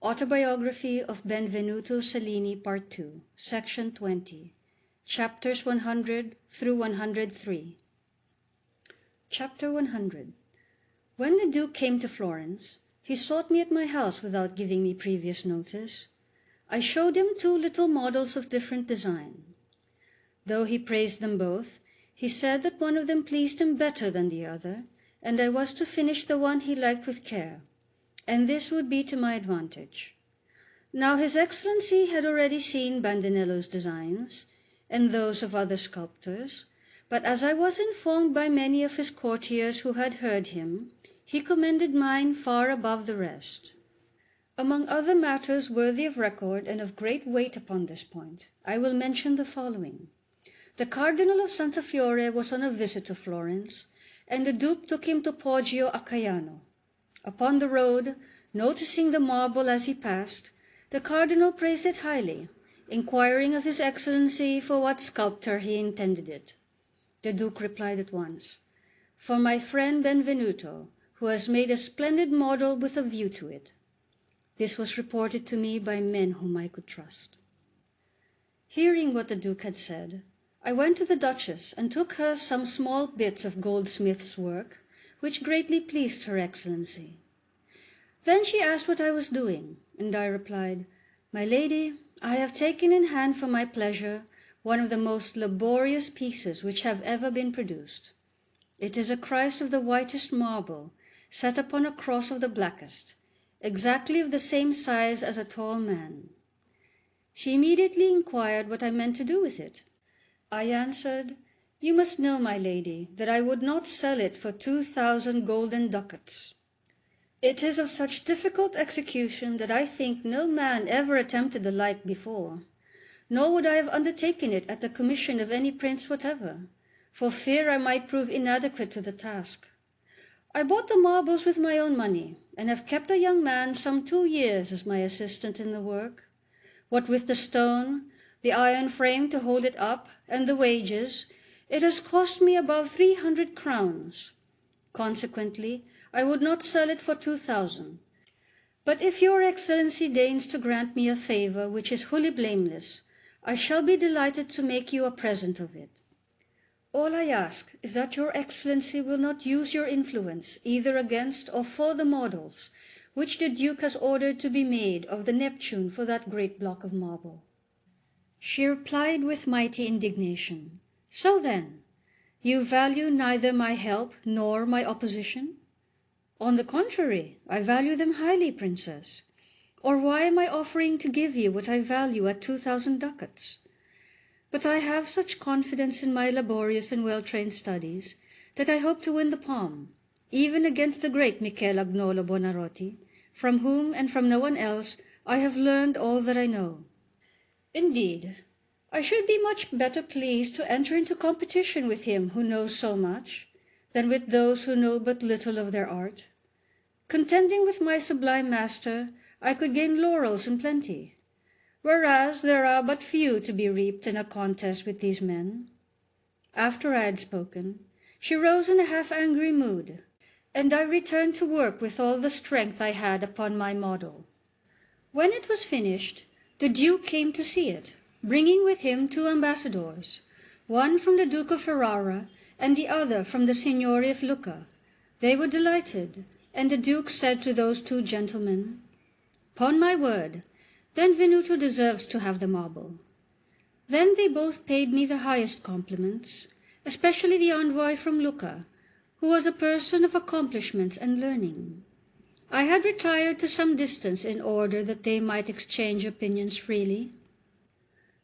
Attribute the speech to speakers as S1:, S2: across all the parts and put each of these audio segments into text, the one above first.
S1: Autobiography of Benvenuto Cellini, Part 2, Section 20, Chapters 100 through 103. Chapter 100. When the Duke came to Florence, he sought me at my house without giving me previous notice. I showed him 2 little models of different design. Though he praised them both, he said that one of them pleased him better than the other, and I was to finish the one he liked with care, and this would be to my advantage. Now His Excellency had already seen Bandinello's designs, and those of other sculptors, but as I was informed by many of his courtiers who had heard him, he commended mine far above the rest. Among other matters worthy of record and of great weight upon this point, I will mention the following. The Cardinal of Santa Fiore was on a visit to Florence, and the Duke took him to Poggio a Caiano. Upon the road, noticing the marble as he passed, the Cardinal praised it highly, inquiring of His Excellency for what sculptor he intended it. The Duke replied at once, "For my friend Benvenuto, who has made a splendid model with a view to it." This was reported to me by men whom I could trust. Hearing what the Duke had said, I went to the Duchess and took her some small bits of goldsmith's work, which greatly pleased Her Excellency. Then she asked what I was doing, and I replied, "My lady, I have taken in hand for my pleasure one of the most laborious pieces which have ever been produced. It is a Christ of the whitest marble, set upon a cross of the blackest, exactly of the same size as a tall man." She immediately inquired what I meant to do with it. I answered, "You must know, my lady, that I would not sell it for 2,000 golden ducats. It is of such difficult execution that I think no man ever attempted the like before, nor would I have undertaken it at the commission of any prince whatever, for fear I might prove inadequate to the task. I bought the marbles with my own money, and have kept a young man some 2 years as my assistant in the work. What with the stone, the iron frame to hold it up, and the wages, it has cost me above 300 crowns. Consequently, I would not sell it for 2,000. But if your Excellency deigns to grant me a favour which is wholly blameless, I shall be delighted to make you a present of it. All I ask is that your Excellency will not use your influence either against or for the models which the Duke has ordered to be made of the Neptune for that great block of marble." She replied with mighty indignation, "So then, you value neither my help nor my opposition?" "On the contrary, I value them highly, Princess. Or why am I offering to give you what I value at 2,000 ducats? But I have such confidence in my laborious and well-trained studies that I hope to win the palm, even against the great Michel Agnolo Buonarroti, from whom and from no one else I have learned all that I know. Indeed, I should be much better pleased to enter into competition with him who knows so much, than with those who know but little of their art. Contending with my sublime master, I could gain laurels in plenty, whereas there are but few to be reaped in a contest with these men." After I had spoken, she rose in a half-angry mood, and I returned to work with all the strength I had upon my model. When it was finished, the Duke came to see it, bringing with him 2 ambassadors, one from the Duke of Ferrara and the other from the Signori of Lucca. They were delighted, and the Duke said to those 2 gentlemen, "'Pon my word, Benvenuto deserves to have the marble." Then they both paid me the highest compliments, especially the envoy from Lucca, who was a person of accomplishments and learning. I had retired to some distance in order that they might exchange opinions freely.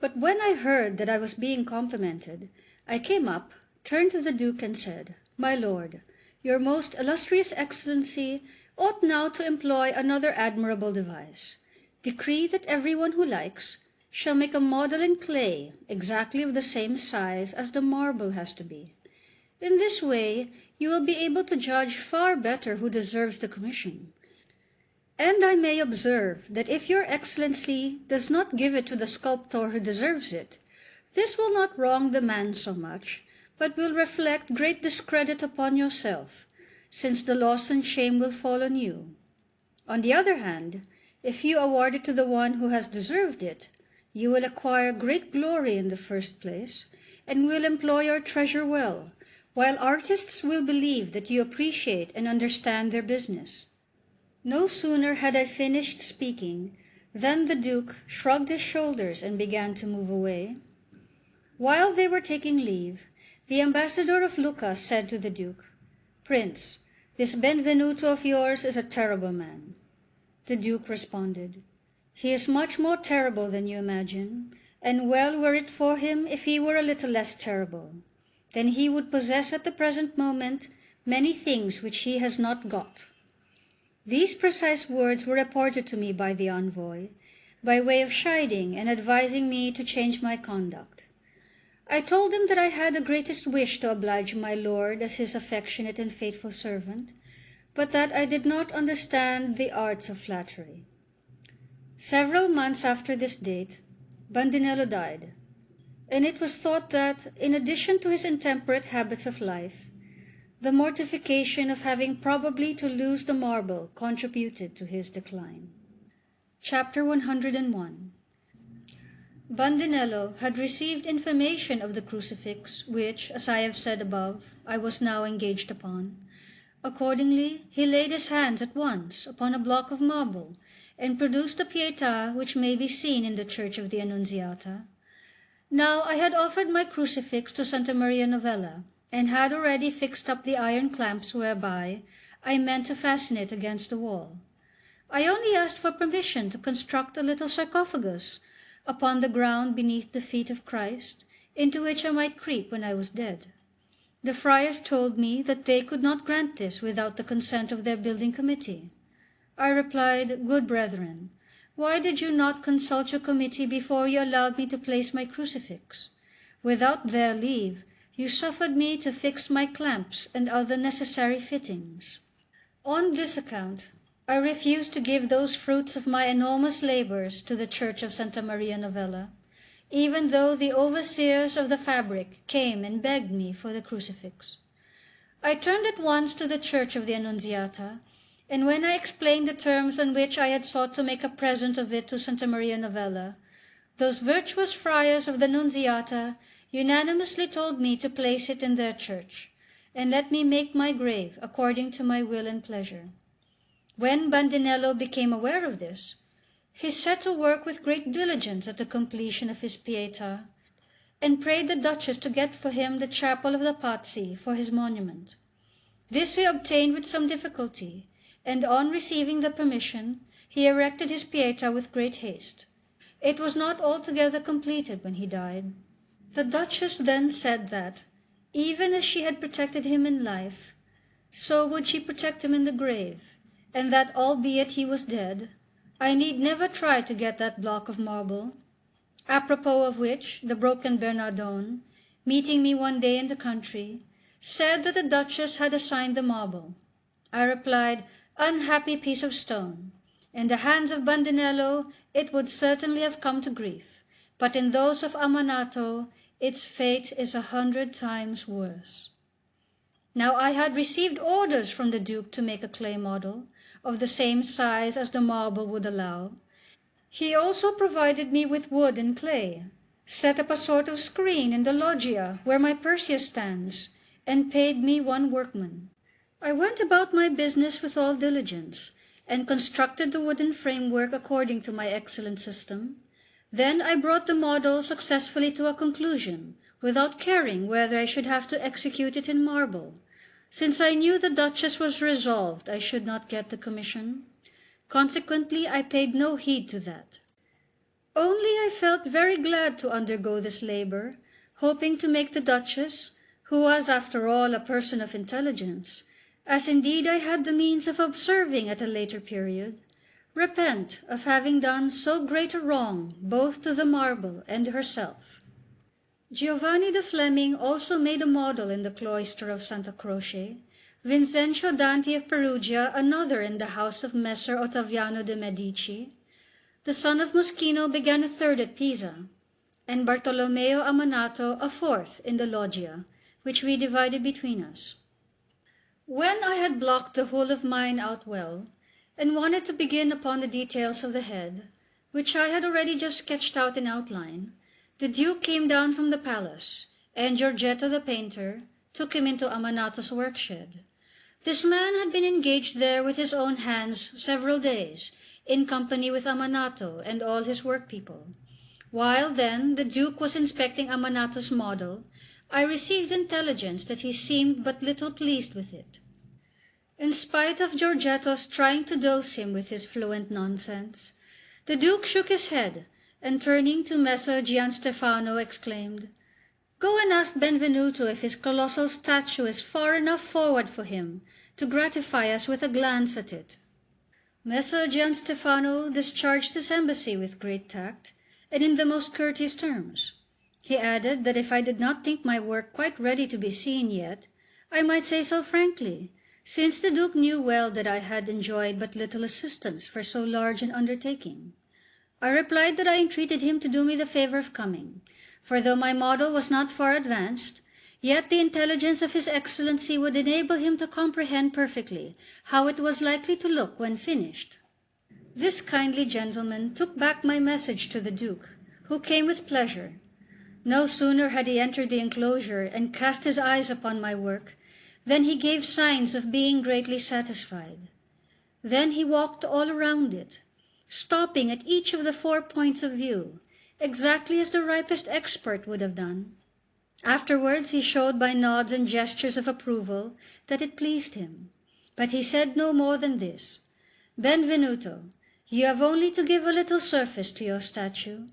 S1: But when I heard that I was being complimented, I came up, turned to the Duke and said, "My lord, your most illustrious Excellency ought now to employ another admirable device. Decree that every one who likes shall make a model in clay exactly of the same size as the marble has to be. In this way you will be able to judge far better who deserves the commission. And I may observe that if your Excellency does not give it to the sculptor who deserves it, this will not wrong the man so much, but will reflect great discredit upon yourself, since the loss and shame will fall on you. On the other hand, If you award it to the one who has deserved it, you will acquire great glory in the first place, and will employ your treasure well, while artists will believe that you appreciate and understand their business." No sooner had I finished speaking than the Duke shrugged his shoulders and began to move away. While they were taking leave, the ambassador of Lucca said to the Duke, "Prince, this Benvenuto of yours is a terrible man." The Duke responded, "He is much more terrible than you imagine, and well were it for him if he were a little less terrible. Then he would possess at the present moment many things which he has not got." These precise words were reported to me by the envoy, by way of chiding and advising me to change my conduct. I told him that I had the greatest wish to oblige my lord as his affectionate and faithful servant, but that I did not understand the arts of flattery. Several months after this date, Bandinello died, and it was thought that, in addition to his intemperate habits of life, the mortification of having probably to lose the marble contributed to his decline. Chapter 101. Bandinello had received information of the crucifix which, as I have said above, I was now engaged upon. Accordingly, he laid his hands at once upon a block of marble and produced the Pietà which may be seen in the Church of the Annunziata. Now I had offered my crucifix to Santa Maria Novella, and had already fixed up the iron clamps whereby I meant to fasten it against the wall. I only asked for permission to construct a little sarcophagus upon the ground beneath the feet of Christ, into which I might creep when I was dead. The friars told me that they could not grant this without the consent of their building committee. I replied, "Good brethren, why did you not consult your committee before you allowed me to place my crucifix? Without their leave, you suffered me to fix my clamps and other necessary fittings. On this account, I refused to give those fruits of my enormous labours to the Church of Santa Maria Novella, even though the overseers of the fabric came and begged me for the crucifix. I turned at once to the Church of the Annunziata, and when I explained the terms on which I had sought to make a present of it to Santa Maria Novella, those virtuous friars of the Nunziata unanimously told me to place it in their church, and let me make my grave according to my will and pleasure. When Bandinello became aware of this, he set to work with great diligence at the completion of his Pietà, and prayed the Duchess to get for him the chapel of the Pazzi for his monument. This he obtained with some difficulty, and on receiving the permission, he erected his Pietà with great haste. It was not altogether completed when he died. The Duchess then said that, even as she had protected him in life, so would she protect him in the grave, and that, albeit he was dead, I need never try to get that block of marble. Apropos of which, the broken Bernardone, meeting me one day in the country, said that the Duchess had assigned the marble. I replied, "Unhappy piece of stone! In the hands of Bandinello it would certainly have come to grief, but in those of Ammanato its fate is 100 times worse." Now I had received orders from the Duke to make a clay model, of the same size as the marble would allow. He also provided me with wood and clay, set up a sort of screen in the loggia where my Perseus stands, and paid me one workman. I went about my business with all diligence, and constructed the wooden framework according to my excellent system. Then I brought the model successfully to a conclusion, without caring whether I should have to execute it in marble, since I knew the Duchess was resolved I should not get the commission. Consequently, I paid no heed to that. Only I felt very glad to undergo this labour, hoping to make the Duchess, who was after all a person of intelligence, as indeed I had the means of observing at a later period, repent of having done so great a wrong both to the marble and herself. Giovanni the Fleming also made a model in the cloister of Santa Croce, Vincenzio Danti of Perugia another in the house of Messer Ottaviano de' Medici. The son of Moschino began a third at Pisa, and Bartolomeo Ammanato a fourth in the loggia, which we divided between us. When I had blocked the whole of mine out well, and wanted to begin upon the details of the head, which I had already just sketched out in outline, the Duke came down from the palace, and Giorgetto the painter took him into Amanato's workshed. This man had been engaged there with his own hands several days, in company with Amanato and all his workpeople. While then the Duke was inspecting Amanato's model, I received intelligence that he seemed but little pleased with it. In spite of Giorgetto's trying to dose him with his fluent nonsense, the Duke shook his head, and turning to Messer Gianstefano exclaimed, "Go and ask Benvenuto if his colossal statue is far enough forward for him to gratify us with a glance at it." Messer Gianstefano discharged this embassy with great tact, and in the most courteous terms. He added that if I did not think my work quite ready to be seen yet, I might say so frankly, since the Duke knew well that I had enjoyed but little assistance for so large an undertaking. I replied that I entreated him to do me the favour of coming, for though my model was not far advanced, yet the intelligence of His Excellency would enable him to comprehend perfectly how it was likely to look when finished. This kindly gentleman took back my message to the Duke, who came with pleasure. No sooner had he entered the enclosure and cast his eyes upon my work than he gave signs of being greatly satisfied. Then he walked all around it, stopping at each of the 4 points of view, exactly as the ripest expert would have done. Afterwards he showed by nods and gestures of approval that it pleased him, but he said no more than this: "Benvenuto, you have only to give a little surface to your statue."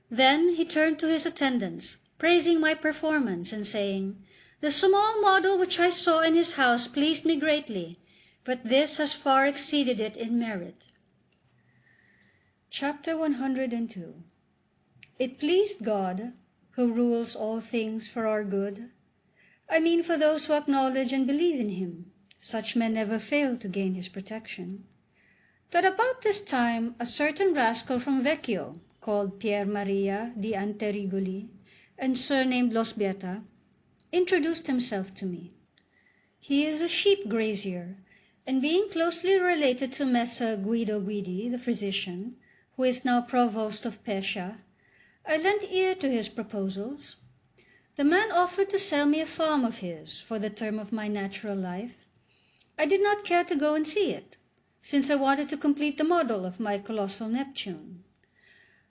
S1: Then he turned to his attendants, praising my performance and saying, "The small model which I saw in his house pleased me greatly, but this has far exceeded it in merit." Chapter 102. It pleased God, who rules all things for our good, I mean for those who acknowledge and believe in him, such men never fail to gain his protection, that about this time a certain rascal from Vecchio, called Pier Maria di Anterigoli, and surnamed Lisabetta, introduced himself to me. He is a sheep grazier, and being closely related to Messer Guido Guidi, the physician, who is now provost of Pescia, I lent ear to his proposals. The man offered to sell me a farm of his for the term of my natural life. I did not care to go and see it, since I wanted to complete the model of my colossal Neptune.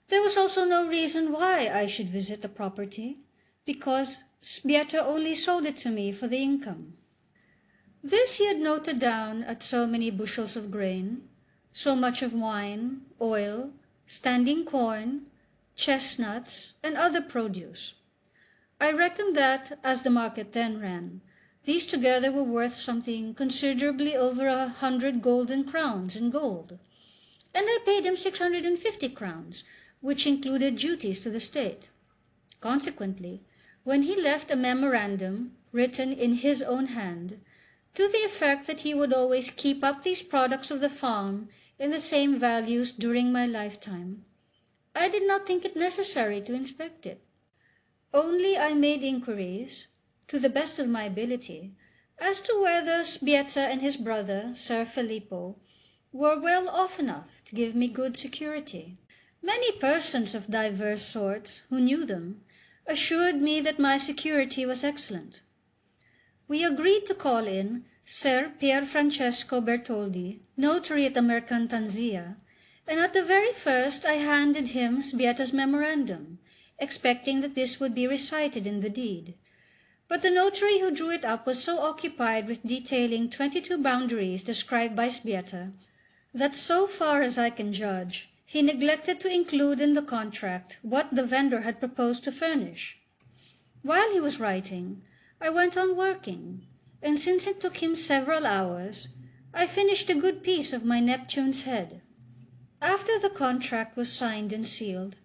S1: There was also no reason why I should visit the property, because Sbietta only sold it to me for the income. This he had noted down at so many bushels of grain, so much of wine, oil, standing corn, chestnuts, and other produce. I reckoned that, as the market then ran, these together were worth something considerably over 100 golden crowns in gold, and I paid him 650 crowns, which included duties to the state. Consequently, when he left a memorandum, written in his own hand, to the effect that he would always keep up these products of the farm in the same values during my lifetime, I did not think it necessary to inspect it. Only I made inquiries, to the best of my ability, as to whether Sbietta and his brother, Ser Filippo, were well off enough to give me good security. Many persons of divers sorts, who knew them, assured me that my security was excellent. We agreed to call in Ser Pier Francesco Bertoldi, notary at the Mercatanzia, and at the very first I handed him Sbietta's memorandum, expecting that this would be recited in the deed. But the notary who drew it up was so occupied with detailing 22 boundaries described by Sbietta, that so far as I can judge, he neglected to include in the contract what the vendor had proposed to furnish. While he was writing, I went on working, and since it took him several hours, I finished a good piece of my Neptune's head. After the contract was signed and sealed,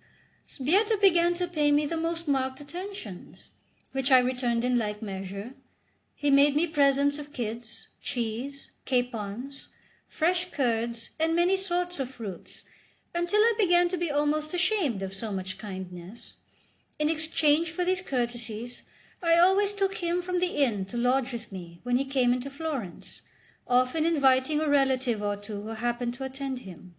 S1: Sbietta began to pay me the most marked attentions, which I returned in like measure. He made me presents of kids, cheese, capons, fresh curds, and many sorts of fruits, until I began to be almost ashamed of so much kindness. In exchange for these courtesies, I always took him from the inn to lodge with me when he came into Florence, often inviting a relative or two who happened to attend him.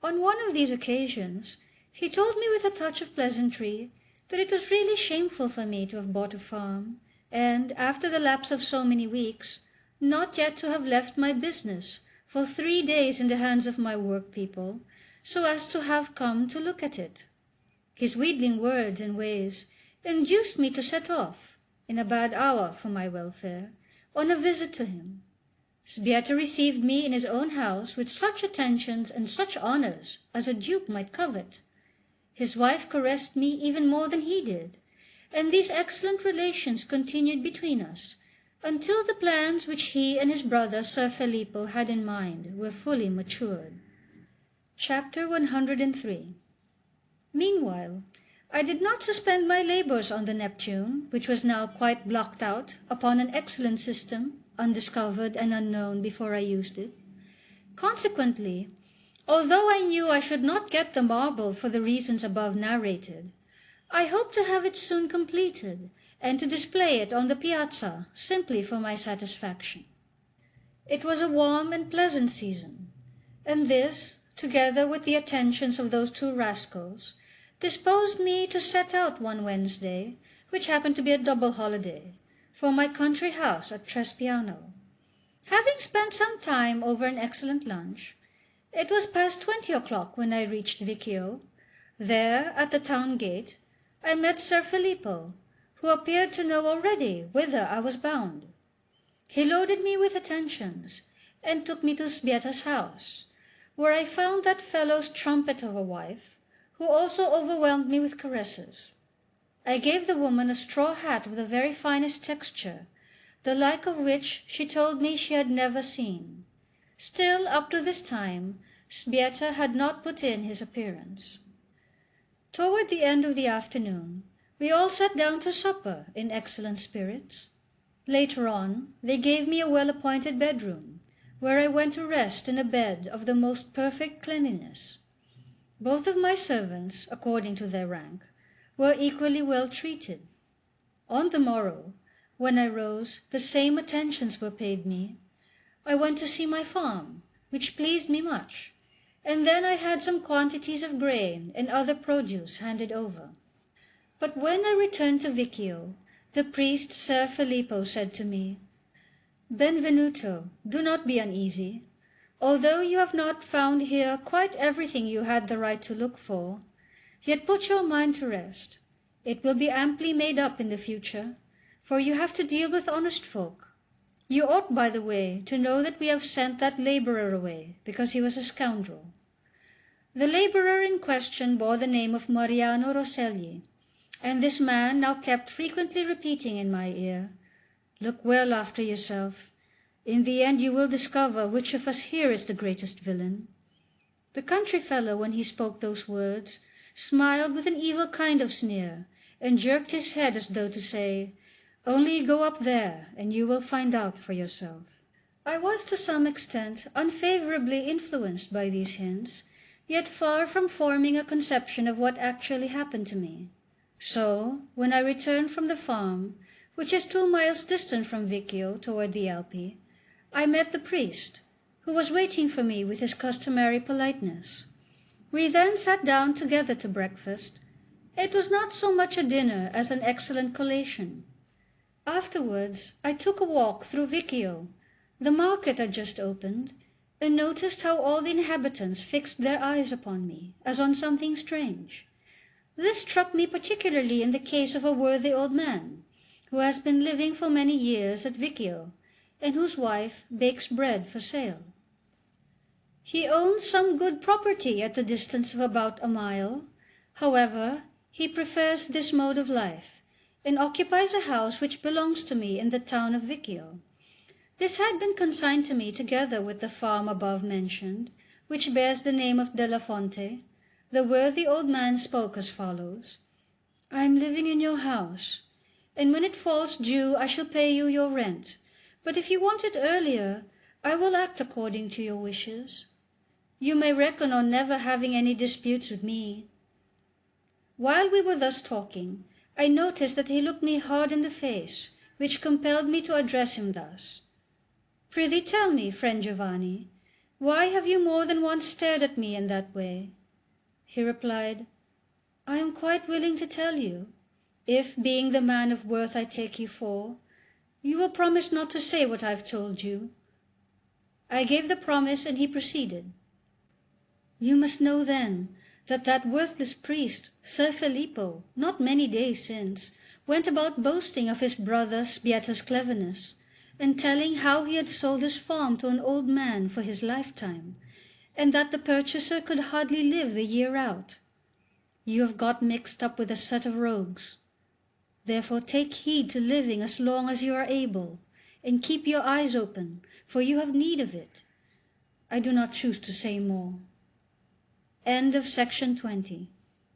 S1: On one of these occasions he told me with a touch of pleasantry that it was really shameful for me to have bought a farm, and, after the lapse of so many weeks, not yet to have left my business for 3 days in the hands of my workpeople, so as to have come to look at it. His wheedling words and ways induced me to set off, in a bad hour for my welfare, on a visit to him. Sbietta received me in his own house with such attentions and such honours as a duke might covet. His wife caressed me even more than he did, and these excellent relations continued between us until the plans which he and his brother Ser Filippo had in mind were fully matured. Chapter 103. Meanwhile, I did not suspend my labours on the Neptune, which was now quite blocked out upon an excellent system, undiscovered and unknown before I used it. Consequently, although I knew I should not get the marble for the reasons above narrated, I hoped to have it soon completed, and to display it on the piazza simply for my satisfaction. It was a warm and pleasant season, and this, together with the attentions of those two rascals, disposed me to set out one Wednesday, which happened to be a double holiday, for my country house at Trespiano. Having spent some time over an excellent lunch, it was past 20 o'clock when I reached Vicchio. There, at the town gate, I met Ser Filippo, who appeared to know already whither I was bound. He loaded me with attentions, and took me to Sbietta's house, where I found that fellow's trumpet of a wife, who also overwhelmed me with caresses. I gave the woman a straw hat of the very finest texture, the like of which she told me she had never seen. Still, up to this time, Sbietta had not put in his appearance. Toward the end of the afternoon, we all sat down to supper in excellent spirits. Later on, they gave me a well-appointed bedroom, where I went to rest in a bed of the most perfect cleanliness. Both of my servants, according to their rank, were equally well treated. On the morrow, when I rose, the same attentions were paid me. I went to see my farm, which pleased me much, and then I had some quantities of grain and other produce handed over. But when I returned to Vicchio, the priest Ser Filippo said to me, "Benvenuto, do not be uneasy. Although you have not found here quite everything you had the right to look for, yet put your mind to rest. It will be amply made up in the future, for you have to deal with honest folk. You ought, by the way, to know that we have sent that labourer away, because he was a scoundrel." The labourer in question bore the name of Mariano Rosselli, and this man now kept frequently repeating in my ear, "Look well after yourself. In the end you will discover which of us here is the greatest villain." The country fellow, when he spoke those words, smiled with an evil kind of sneer, and jerked his head as though to say, "Only go up there, and you will find out for yourself." I was to some extent unfavourably influenced by these hints, yet far from forming a conception of what actually happened to me. So, when I returned from the farm, which is 2 miles distant from Vicchio toward the Alpi, I met the priest, who was waiting for me with his customary politeness. We then sat down together to breakfast. It was not so much a dinner as an excellent collation. Afterwards I took a walk through Vicchio. The market had just opened, and noticed how all the inhabitants fixed their eyes upon me, as on something strange. This struck me particularly in the case of a worthy old man, who has been living for many years at Vicchio, and whose wife bakes bread for sale. He owns some good property at the distance of about a mile. However, he prefers this mode of life, and occupies a house which belongs to me in the town of Vicchio. This had been consigned to me together with the farm above mentioned, which bears the name of Della Fonte. The worthy old man spoke as follows: "I am living in your house, and when it falls due I shall pay you your rent, but if you want it earlier, I will act according to your wishes. You may reckon on never having any disputes with me." While we were thus talking, I noticed that he looked me hard in the face, which compelled me to address him thus: "Prithee tell me, friend Giovanni, why have you more than once stared at me in that way?" He replied, "I am quite willing to tell you, if, being the man of worth I take you for, you will promise not to say what I've told you." I gave the promise, and he proceeded: "You must know then that that worthless priest, Ser Filippo, not many days since, went about boasting of his brother Sbietta's cleverness, and telling how he had sold his farm to an old man for his lifetime, and that the purchaser could hardly live the year out. You have got mixed up with a set of rogues. Therefore take heed to living as long as you are able, and keep your eyes open, for you have need of it. I do not choose to say more." End of section 20.